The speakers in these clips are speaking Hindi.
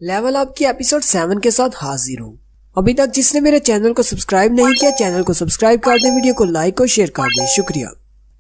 लेवल अप की एपिसोड 7 के साथ हाजिर हूँ। अभी तक जिसने मेरे चैनल को सब्सक्राइब नहीं किया, चैनल को सब्सक्राइब कर दे, वीडियो को लाइक और शेयर कर दे, शुक्रिया।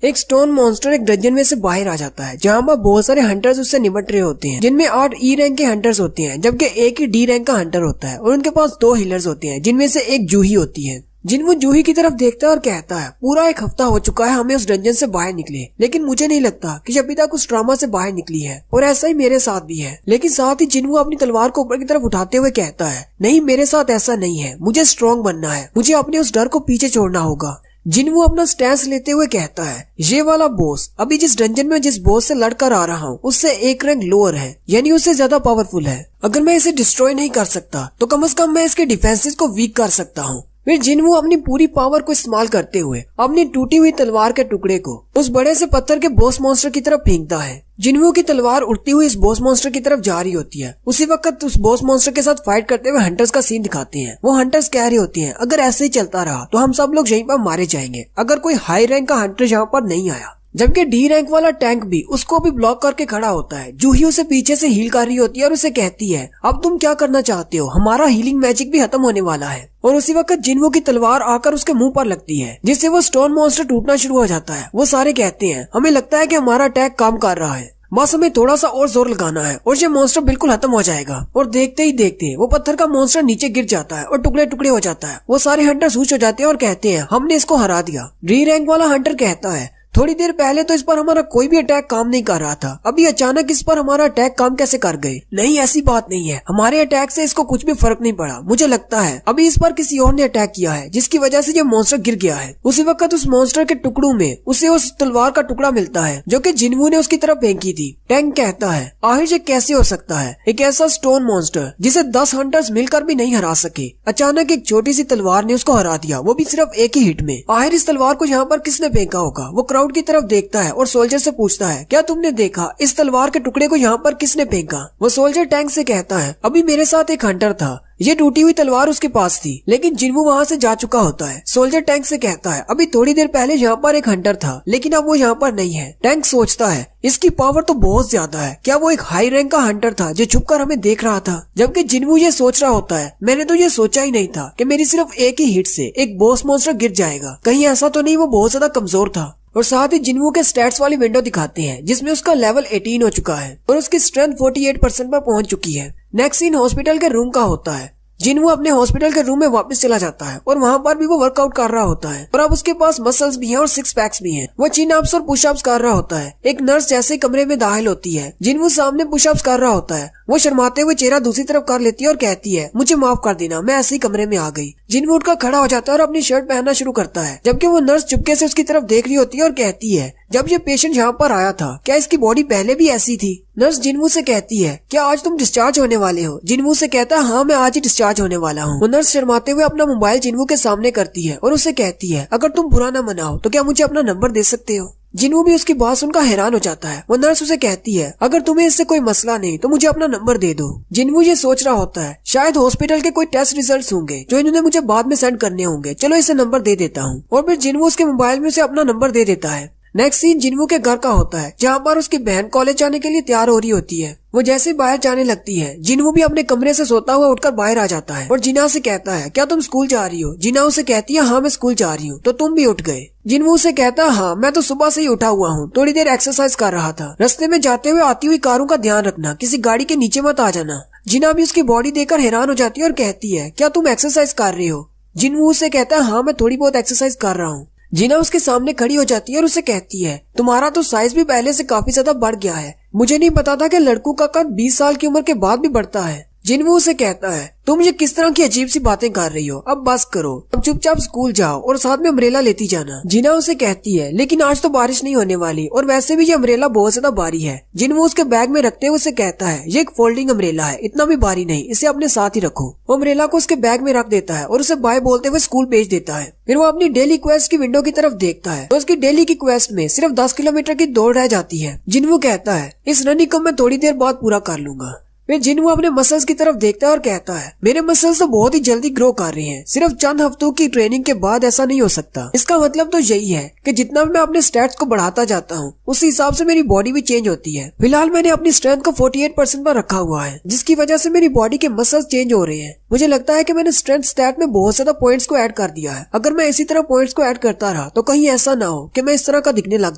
एक स्टोन मॉन्स्टर एक डंजन में से बाहर आ जाता है, जहाँ पर बहुत सारे हंटर्स उससे निपट रहे होते हैं, जिनमें 8 ई रैंक के हंटर्स होते हैं, जबकि एक ही डी रैंक का हंटर होता है और उनके पास 2 हीलर्स होते हैं, जिनमें से एक जूही होती है। जिनवू जूही की तरफ देखता है और कहता है, पूरा 1 हफ्ता हो चुका है हमें उस डंजन से बाहर निकले, लेकिन मुझे नहीं लगता कि अभी तक उस ड्रामा से बाहर निकली है, और ऐसा ही मेरे साथ भी है। लेकिन साथ ही जिनवू अपनी तलवार को ऊपर की तरफ उठाते हुए कहता है, नहीं, मेरे साथ ऐसा नहीं है, मुझे स्ट्रॉन्ग बनना है, मुझे अपने उस डर को पीछे छोड़ना होगा। जिनवू अपना स्टैंस लेते हुए कहता है, ये वाला बॉस अभी जिस डंजन में जिस बॉस से लड़कर आ रहा हूँ उससे 1 रैंक लोअर है, यानी उससे ज्यादा पावरफुल है। अगर मैं इसे डिस्ट्रॉय नहीं कर सकता तो कम से कम मैं इसके डिफेंसेस को वीक कर सकता हूँ। फिर जिनवू अपनी पूरी पावर को इस्तेमाल करते हुए अपनी टूटी हुई तलवार के टुकड़े को उस बड़े से पत्थर के बॉस मॉन्स्टर की तरफ फेंकता है। जिनवू की तलवार उड़ती हुई इस बॉस मॉन्स्टर की तरफ जा रही होती है। उसी वक्त उस बॉस मॉन्स्टर के साथ फाइट करते हुए हंटर्स का सीन दिखाते हैं। वो हंटर्स कह रहे होते हैं, अगर ऐसे ही चलता रहा तो हम सब लोग यहीं पर मारे जाएंगे, अगर कोई हाई रैंक का हंटर यहाँ पर नहीं आया। जबकि डी रैंक वाला टैंक भी उसको भी ब्लॉक करके खड़ा होता है। जूही उसे पीछे से हील कर रही होती है और उसे कहती है, अब तुम क्या करना चाहते हो, हमारा हीलिंग मैजिक भी खत्म होने वाला है। और उसी वक्त जिनवू की तलवार आकर उसके मुंह पर लगती है, जिससे वो स्टोन मॉन्स्टर टूटना शुरू हो जाता है। वो सारे कहते हैं, हमें लगता है कि हमारा अटैक काम कर रहा है, बस हमें थोड़ा सा और जोर लगाना है और ये मॉन्स्टर बिल्कुल खत्म हो जाएगा। और देखते ही देखते वो पत्थर का मॉन्स्टर नीचे गिर जाता है और टुकड़े टुकड़े हो जाता है। वो सारे हंटर हुश हो जाते हैं और कहते हैं, हमने इसको हरा दिया। डी रैंक वाला हंटर कहता है, थोड़ी देर पहले तो इस पर हमारा कोई भी अटैक काम नहीं कर रहा था, अभी अचानक इस पर हमारा अटैक काम कैसे कर गए? नहीं, ऐसी बात नहीं है, हमारे अटैक से इसको कुछ भी फर्क नहीं पड़ा। मुझे लगता है अभी इस पर किसी और ने अटैक किया है, जिसकी वजह से ये मॉन्स्टर गिर गया है। उसी वक्त उस मॉन्स्टर के टुकड़ों में उसे उस तलवार का टुकड़ा मिलता है जो कि जिनवू ने उसकी तरफ फेंकी थी। टैंक कहता है, आखिर ये कैसे हो सकता है, एक ऐसा स्टोन मॉन्स्टर जिसे 10 हंटर्स मिलकर भी नहीं हरा सके, अचानक एक छोटी सी तलवार ने उसको हरा दिया, वो भी सिर्फ एक ही हिट में। आखिर इस तलवार को यहाँ पर किसने फेंका होगा? वो क्राउड की तरफ देखता है और सोल्जर से पूछता है, क्या तुमने देखा इस तलवार के टुकड़े को यहाँ पर किसने फेंका? वो सोल्जर टैंक से कहता है, अभी मेरे साथ एक हंटर था, ये टूटी हुई तलवार उसके पास थी, लेकिन जिनवू वहाँ से जा चुका होता है। सोल्जर टैंक से कहता है, अभी थोड़ी देर पहले यहाँ पर एक हंटर था, लेकिन अब वो यहाँ पर नहीं है। टैंक सोचता है, इसकी पावर तो बहुत ज्यादा है, क्या वो एक हाई रैंक का हंटर था जो छुपकर हमें देख रहा था? जबकि जिनवू ये सोच रहा होता है, मैंने तो ये सोचा ही नहीं था कि मेरी सिर्फ एक ही हिट से एक बॉस मॉन्स्टर गिर जाएगा, कहीं ऐसा तो नहीं वो बहुत ज्यादा कमजोर था। और साथ ही जिनवू के स्टैट्स वाली विंडो दिखाते हैं, जिसमें उसका लेवल 18 हो चुका है और उसकी स्ट्रेंथ 48% पर पहुंच चुकी है। नेक्स्ट सीन हॉस्पिटल के रूम का होता है। जिनवू अपने हॉस्पिटल के रूम में वापस चला जाता है और वहाँ पर भी वो वर्कआउट कर रहा होता है और अब उसके पास मसल्स भी हैं और 6 पैक्स भी हैं। वो चिन अप्स और पुशअप्स कर रहा होता है। एक नर्स जैसे कमरे में दाखिल होती है, जिनवू सामने पुशअप्स कर रहा होता है। वो शर्माते हुए चेहरा दूसरी तरफ कर लेती है और कहती है, मुझे माफ कर देना, मैं ऐसे ही कमरे में आ गई। जिनवू उठकर खड़ा हो जाता है और अपनी शर्ट पहनना शुरू करता है, जबकि वो नर्स चुपके से उसकी तरफ देख रही होती है और कहती है, जब ये पेशेंट यहाँ पर आया था क्या इसकी बॉडी पहले भी ऐसी थी? नर्स जिनवू से कहती है, क्या आज तुम डिस्चार्ज होने वाले हो? जिनवू से कहता है, हाँ, मैं आज ही डिस्चार्ज होने वाला हूँ। वो नर्स शर्माते हुए अपना मोबाइल जिनवू के सामने करती है और उसे कहती है, अगर तुम बुरा न मनाओ तो क्या मुझे अपना नंबर दे सकते हो? जिनवू भी उसकी बात सुनकर हैरान हो जाता है। वो नर्स उसे कहती है, अगर तुम्हें इससे कोई मसला नहीं तो मुझे अपना नंबर दे दो। जिनवू ये सोच रहा होता है, शायद हॉस्पिटल के कोई टेस्ट रिजल्ट्स होंगे जो इन्होंने मुझे बाद में सेंड करने होंगे, चलो इसे नंबर दे देता हूँ। और फिर जिनवू उसके मोबाइल में उसे अपना नंबर दे देता है। नेक्स्ट सीन जिनवू के घर का होता है, जहाँ पर उसकी बहन कॉलेज जाने के लिए तैयार हो रही होती है। वो जैसे बाहर जाने लगती है, जिनवू भी अपने कमरे से सोता हुआ उठकर बाहर आ जाता है और जिना से कहता है, क्या तुम स्कूल जा रही हो? जिना उसे कहती है, हाँ, मैं स्कूल जा रही हूँ, तो तुम भी उठ गए? जिनवू से कहता है, हाँ, मैं तो सुबह से ही उठा हुआ हूँ, थोड़ी देर एक्सरसाइज कर रहा था। रास्ते में जाते हुए आती हुई कारों का ध्यान रखना, किसी गाड़ी के नीचे मत आ जाना। जिना भी उसकी बॉडी देखकर हैरान हो जाती है और कहती है, क्या तुम एक्सरसाइज कर रही हो? जिनवू से कहता है, हाँ, मैं थोड़ी बहुत एक्सरसाइज कर रहा हूँ। जिना उसके सामने खड़ी हो जाती है और उसे कहती है, तुम्हारा तो साइज भी पहले से काफी ज्यादा बढ़ गया है, मुझे नहीं पता था कि लड़कों का कद 20 साल की उम्र के बाद भी बढ़ता है। जिनवू उसे कहता है, तुम ये किस तरह की अजीब सी बातें कर रही हो, अब बस करो, अब चुपचाप स्कूल जाओ और साथ में अम्ब्रेला लेती जाना। जिना उसे कहती है, लेकिन आज तो बारिश नहीं होने वाली और वैसे भी ये अम्ब्रेला बहुत ज्यादा भारी है। जिनवू उसके बैग में रखते हुए उसे कहता है, ये एक फोल्डिंग अम्ब्रेला है, इतना भी भारी नहीं, इसे अपने साथ ही रखो। वो अम्ब्रेला को उसके बैग में रख देता है और उसे बाय बोलते हुए स्कूल भेज देता है। फिर वो अपनी डेली क्वेस्ट की विंडो की तरफ देखता है तो उसकी डेली की क्वेस्ट में सिर्फ 10 किलोमीटर की दौड़ रह जाती है। जिनवू कहता है, इस रनिंग को मैं थोड़ी देर बाद पूरा कर लूंगा। फिर जिन्हू अपने मसल्स की तरफ देखता है और कहता है मेरे मसल्स तो बहुत ही जल्दी ग्रो कर रहे हैं, सिर्फ चंद हफ्तों की ट्रेनिंग के बाद ऐसा नहीं हो सकता। इसका मतलब तो यही है कि जितना मैं अपने स्टैट्स को बढ़ाता जाता हूँ उस हिसाब से मेरी बॉडी भी चेंज होती है। फिलहाल मैंने अपनी स्ट्रेंथ को 48% पर रखा हुआ है, जिसकी वजह से मेरी बॉडी के मसल्स चेंज हो रहे हैं। मुझे लगता है कि मैंने स्ट्रेंथ स्टैट में बहुत ज्यादा पॉइंट्स को ऐड कर दिया है। अगर मैं इसी तरह पॉइंट्स को ऐड करता रहा तो कहीं ऐसा ना हो कि मैं इस तरह का दिखने लग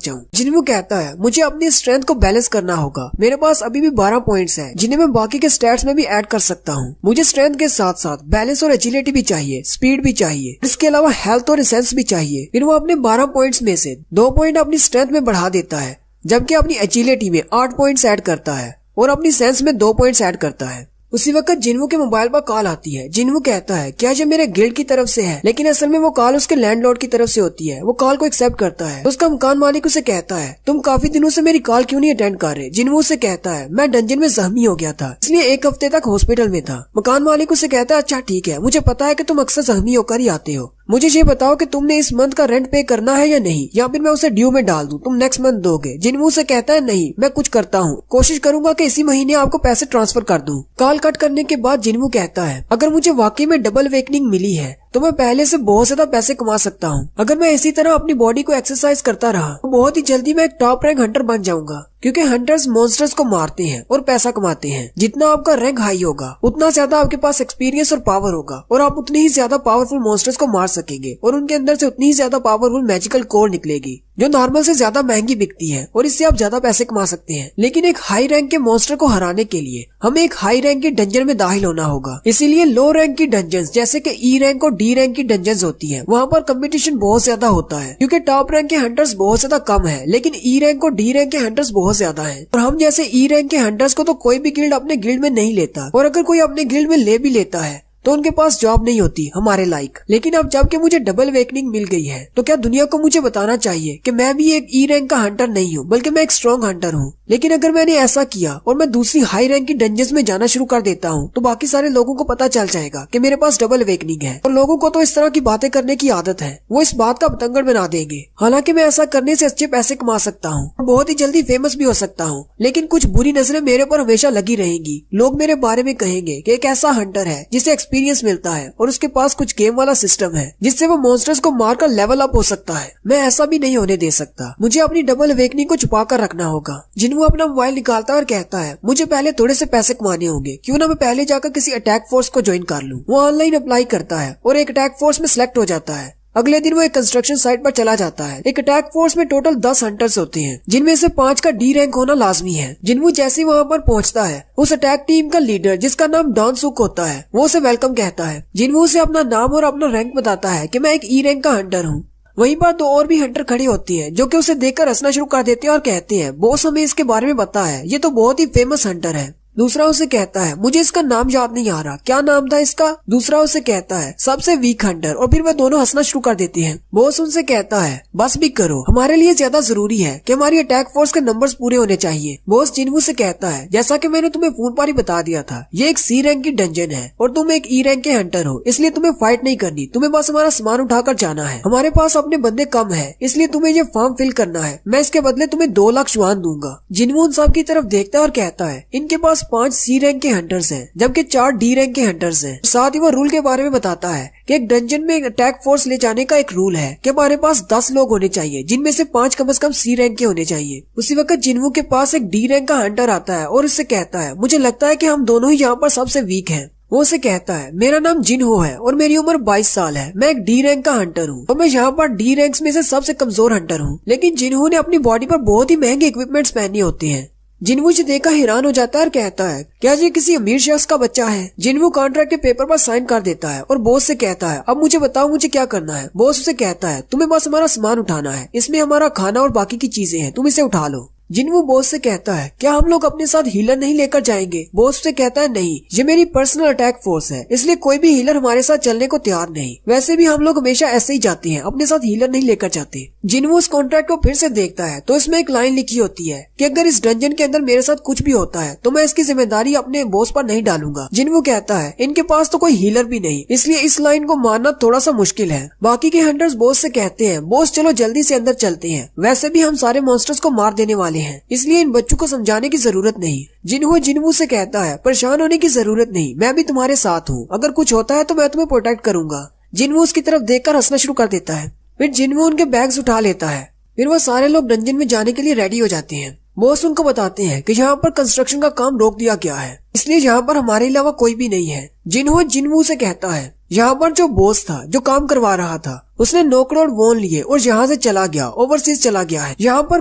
जाऊं। जिन्हू कहता है मुझे अपनी स्ट्रेंथ को बैलेंस करना होगा। मेरे पास अभी भी 12 पॉइंट्स हैं जिन्हें मैं बाकी के स्टैट्स में भी ऐड कर सकता हूँ। मुझे स्ट्रेंथ के साथ साथ बैलेंस और एजिलिटी भी चाहिए, स्पीड भी चाहिए, इसके अलावा हेल्थ और एसेंस भी चाहिए। फिर वो अपने 12 पॉइंट्स में से 2 पॉइंट अपनी स्ट्रेंथ में बढ़ा देता है, जबकि अपनी एजिलिटी में 8 पॉइंट्स ऐड करता है और अपनी सेंस में 2 पॉइंट्स ऐड करता है। उसी वक्त जिन्हू के मोबाइल पर कॉल आती है। जिन्हू कहता है क्या ये मेरे गिल्ड की तरफ से है, लेकिन असल में वो कॉल उसके लैंडलॉर्ड की तरफ से होती है। वो कॉल को एक्सेप्ट करता है। उसका मकान मालिक उसे कहता है तुम काफी दिनों से मेरी कॉल क्यों नहीं अटेंड कर रहे। जिन्हू उसे कहता है मैं डंजन में जख्मी हो गया था, इसलिए 1 हफ्ते तक हॉस्पिटल में था। मकान मालिक उसे कहता है अच्छा ठीक है, मुझे पता है कि तुम अक्सर जख्मी होकर ही आते हो। मुझे ये बताओ कि तुमने इस मंथ का रेंट पे करना है या नहीं, या फिर मैं उसे ड्यू में डाल दूं, तुम नेक्स्ट मंथ दोगे। जिन्हू से कहता है नहीं, मैं कुछ करता हूँ, कोशिश करूंगा कि इसी महीने आपको पैसे ट्रांसफर कर दूं। कॉल कट करने के बाद जिन्हू कहता है अगर मुझे वाकई में डबल वेकनिंग मिली है तो मैं पहले से बहुत ज्यादा पैसे कमा सकता हूँ। अगर मैं इसी तरह अपनी बॉडी को एक्सरसाइज करता रहा तो बहुत ही जल्दी मैं एक टॉप रैंक हंटर बन जाऊंगा, क्योंकि हंटर्स मॉन्स्टर्स को मारते हैं और पैसा कमाते हैं। जितना आपका रैंक हाई होगा उतना ज्यादा आपके पास एक्सपीरियंस और पावर होगा और आप उतनी ही ज्यादा पावरफुल मॉन्स्टर्स को मार सकेंगे और उनके अंदर से उतनी ही ज्यादा पावरफुल मैजिकल कोर निकलेगी जो नॉर्मल से ज्यादा महंगी बिकती है और इससे आप ज्यादा पैसे कमा सकते हैं। लेकिन एक हाई रैंक के मॉन्स्टर को हराने के लिए हमें एक हाई रैंक की डंजन में दाखिल होना होगा। इसीलिए लो रैंक की डंजन जैसे कि ई रैंक और डी रैंक की डंजन होती है, वहाँ पर कंपटीशन बहुत ज्यादा होता है, क्योंकि टॉप रैंक के हंटर्स बहुत ज्यादा कम है, लेकिन ई रैंक और डी रैंक के हंटर्स बहुत ज्यादा हैं। और हम जैसे ई रैंक के हंटर्स को तो कोई भी गिल्ड अपने गिल्ड में नहीं लेता, और अगर कोई अपने गिल्ड में ले भी लेता है तो उनके पास जॉब नहीं होती हमारे लाइक। लेकिन अब जबकि मुझे डबल वेकनिंग मिल गई है तो क्या दुनिया को मुझे बताना चाहिए कि मैं भी एक ई रैंक का हंटर नहीं हूँ, बल्कि मैं एक स्ट्रॉन्ग हंटर हूँ। लेकिन अगर मैंने ऐसा किया और मैं दूसरी हाई रैंक की डंजन्स में जाना शुरू कर देता हूँ तो बाकी सारे लोगों को पता चल जाएगा कि मेरे पास डबल वेकनिंग है, और लोगों को तो इस तरह की बातें करने की आदत है, वो इस बात का बतंगड़ बना देंगे। हालांकि मैं ऐसा करने से अच्छे पैसे कमा सकता हूँ और बहुत ही जल्दी फेमस भी हो सकता हूँ, लेकिन कुछ बुरी नजरें मेरे पर हमेशा लगी रहेंगी। लोग मेरे बारे में कहेंगे कि एक ऐसा हंटर है जिसे एक्सपीरियंस मिलता है और उसके पास कुछ गेम वाला सिस्टम है जिससे वो मॉन्स्टर्स को मारकर लेवल अप हो सकता है। मैं ऐसा भी नहीं होने दे सकता। मुझे अपनी डबल वेकनिंग को छुपा कर रखना होगा। जिन्हू अपना मोबाइल निकालता है और कहता है मुझे पहले थोड़े से पैसे कमाने होंगे, क्यों ना मैं पहले जाकर किसी अटैक फोर्स को ज्वाइन कर लूं। वो ऑनलाइन अप्लाई करता है और एक अटैक फोर्स में सिलेक्ट हो जाता है। अगले दिन वो एक कंस्ट्रक्शन साइट पर चला जाता है। एक अटैक फोर्स में टोटल 10 हंटर्स होते हैं, जिनमें से 5 का डी रैंक होना लाजमी है। जिन्हू जैसे वहाँ पर पहुँचता है, उस अटैक टीम का लीडर जिसका नाम डॉन सुक होता है वो उसे वेलकम कहता है। जिन्हू उसे अपना नाम और अपना रैंक बताता है कि मैं एक ई रैंक का हंटर हूँ। वहीं पर 2 और भी हंटर खड़ी होती हैं जो कि उसे देखकर हंसना शुरू कर देते हैं और कहते हैं बॉस हमें इसके बारे में पता है, ये तो बहुत ही फेमस हंटर है। दूसरा उसे कहता है मुझे इसका नाम याद नहीं आ रहा, क्या नाम था इसका। दूसरा उसे कहता है सबसे वीक हंटर, और फिर वह दोनों हंसना शुरू कर देते हैं। बॉस उनसे कहता है बस भी करो, हमारे लिए ज्यादा जरूरी है कि हमारी अटैक फोर्स के नंबर्स पूरे होने चाहिए। बॉस जिन्हू से कहता है जैसा कि मैंने तुम्हें फोन पर ही बता दिया था, ये एक सी रैंक की डंजन है और तुम एक ई रैंक के हंटर हो, इसलिए तुम्हें फाइट नहीं करनी, तुम्हें बस हमारा सामान उठाकर जाना है। हमारे पास अपने बंदे कम है, इसलिए तुम्हें ये फॉर्म फिल करना है। मैं इसके बदले तुम्हें 2 लाख शुआन दूंगा। जिन्हू उन सब की तरफ देखता है और कहता है इनके पास 5 सी रैंक के हंटर्स हैं, जबकि 4 डी रैंक के हंटर्स हैं। साथ ही वो रूल के बारे में बताता है कि एक डंजन में एक अटैक फोर्स ले जाने का एक रूल है कि हमारे पास 10 लोग होने चाहिए, जिनमें से 5 कम से कम सी रैंक के होने चाहिए। उसी वक्त जिन्हू के पास एक डी रैंक का हंटर आता है और उससे कहता है मुझे लगता है कि हम दोनों ही यहाँ पर सबसे वीक हैं। वो उसे कहता है मेरा नाम जिन्हो है और मेरी उम्र 22 साल है, मैं एक डी रैंक का हंटर हूँ और मैं यहाँ पर डी रैंक्स में से सबसे कमजोर हंटर हूँ। लेकिन जिन्हो ने अपनी बॉडी पर बहुत ही महंगे इक्विपमेंट्स पहने होते हैं। जिन्हू इसे देखकर हैरान हो जाता है और कहता है क्या ये किसी अमीर शख्स का बच्चा है। जिन्हू कॉन्ट्रैक्ट के पेपर पर साइन कर देता है और बॉस से कहता है अब मुझे बताओ मुझे क्या करना है। बॉस उसे कहता है तुम्हें बस हमारा सामान उठाना है, इसमें हमारा खाना और बाकी की चीजें हैं, तुम इसे उठा लो। जिन्हू बॉस से कहता है क्या हम लोग अपने साथ हीलर नहीं लेकर जाएंगे। बॉस से कहता है नहीं, ये मेरी पर्सनल अटैक फोर्स है, इसलिए कोई भी हीलर हमारे साथ चलने को तैयार नहीं। वैसे भी हम लोग हमेशा ऐसे ही जाते हैं, अपने साथ हीलर नहीं लेकर जाते। जिन्हू उस कॉन्ट्रैक्ट को फिर से देखता है तो इसमें एक लाइन लिखी होती है कि अगर इस डंजन के अंदर मेरे साथ कुछ भी होता है तो मैं इसकी जिम्मेदारी अपने बॉस पर नहीं डालूंगा। जिन्हू कहता है इनके पास तो कोई हीलर भी नहीं, इसलिए इस लाइन को मानना थोड़ा सा मुश्किल है। बाकी के हंटर्स बॉस से कहते हैं बॉस चलो जल्दी से अंदर चलते हैं, वैसे भी हम सारे मॉन्स्टर्स को मार देने वाले वाले हैं, इसलिए इन बच्चों को समझाने की जरूरत नहीं। जिन्हो जिन्वू से कहता है परेशान होने की जरूरत नहीं, मैं भी तुम्हारे साथ हूँ, अगर कुछ होता है तो मैं तुम्हें प्रोटेक्ट करूंगा। जिन्वू उसकी तरफ देखकर हंसना शुरू कर देता है। फिर जिन्वू उनके बैग्स उठा लेता है। फिर वो सारे लोग डंजन में जाने के लिए रेडी हो जाते हैं। बॉस उनको बताते हैं कि यहाँ पर कंस्ट्रक्शन का काम रोक दिया गया है, इसलिए यहाँ पर हमारे अलावा कोई भी नहीं है। जिन्हो जिन्वू से कहता है यहाँ पर जो बॉस था, जो काम करवा रहा था, उसने 9 करोड़ वॉन लिए और यहाँ से चला गया, ओवरसीज चला गया है। यहाँ पर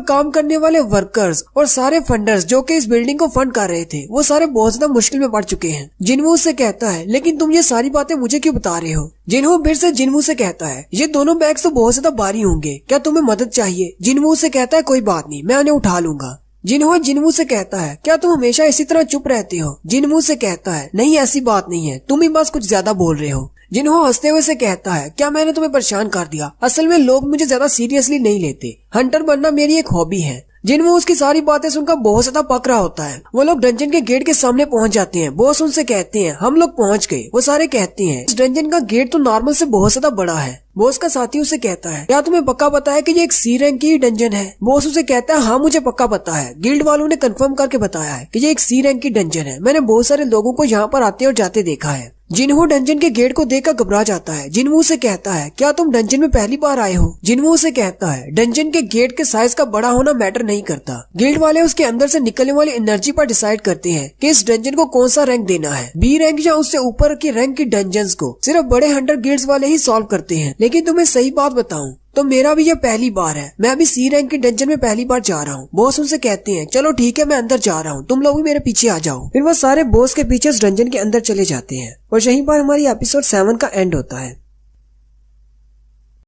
काम करने वाले वर्कर्स और सारे फंडर्स जो कि इस बिल्डिंग को फंड कर रहे थे, वो सारे बहुत ज्यादा मुश्किल में पड़ चुके हैं। जिन्वू उससे कहता है लेकिन तुम ये सारी बातें मुझे क्यों बता रहे हो? जिन्हो फिर से जिन्वू से कहता है ये दोनों बैग्स तो बहुत ज्यादा भारी होंगे, क्या तुम्हें मदद चाहिए? जिन्वू से कहता है कोई बात नहीं, मैं उन्हें उठा लूंगा। जिन्हो जिन्वू से कहता है क्या तुम हमेशा इसी तरह चुप रहते हो? जिन्वू से कहता है नहीं, ऐसी बात नहीं है, तुम ही बस कुछ ज्यादा बोल रहे हो। जिन्हो हंसते हुए से कहता है क्या मैंने तुम्हें परेशान कर दिया? असल में लोग मुझे ज्यादा सीरियसली नहीं लेते, हंटर बनना मेरी एक हॉबी है। जिन्हो उसकी सारी बातें सुनकर बहुत ज्यादा पक रहा होता है। वो लोग डंजन के गेट के सामने पहुंच जाते हैं। बॉस उनसे कहते हैं हम लोग पहुंच गए। वो सारे कहते हैं इस डंजन का गेट तो नॉर्मल से बहुत ज्यादा बड़ा है। बॉस का साथी उसे कहता है क्या तुम्हें पक्का पता है कि ये एक सी रैंक की डंजन है? बॉस उसे कहता है हाँ मुझे पक्का पता है, गिल्ड वालों ने कंफर्म करके बताया है कि ये एक सी रैंक की डंजन है। मैंने बहुत सारे लोगों को यहाँ पर आते और जाते देखा है। जिन्हो डंजन के गेट को देखकर घबरा जाता है। जिन्वू से कहता है क्या तुम डंजन में पहली बार आए हो? जिन्वू से कहता है डंजन के गेट के साइज का बड़ा होना मैटर नहीं करता, गिल्ड वाले उसके अंदर से निकलने वाली एनर्जी पर डिसाइड करते हैं कि इस डंजन को कौन सा रैंक देना है। बी रैंक या उससे ऊपर की रैंक की डंजन्स को सिर्फ बड़े हंटर गिल्ड्स वाले ही सॉल्व करते हैं। लेकिन तुम्हें सही बात बताऊं तो मेरा भी ये पहली बार है, मैं अभी सी रैंक की डंजन में पहली बार जा रहा हूँ। बॉस उनसे कहते हैं चलो ठीक है, मैं अंदर जा रहा हूँ, तुम लोग भी मेरे पीछे आ जाओ। फिर वो सारे बॉस के पीछे उस डंजन के अंदर चले जाते हैं और यहीं पर हमारी एपिसोड 7 का एंड होता है।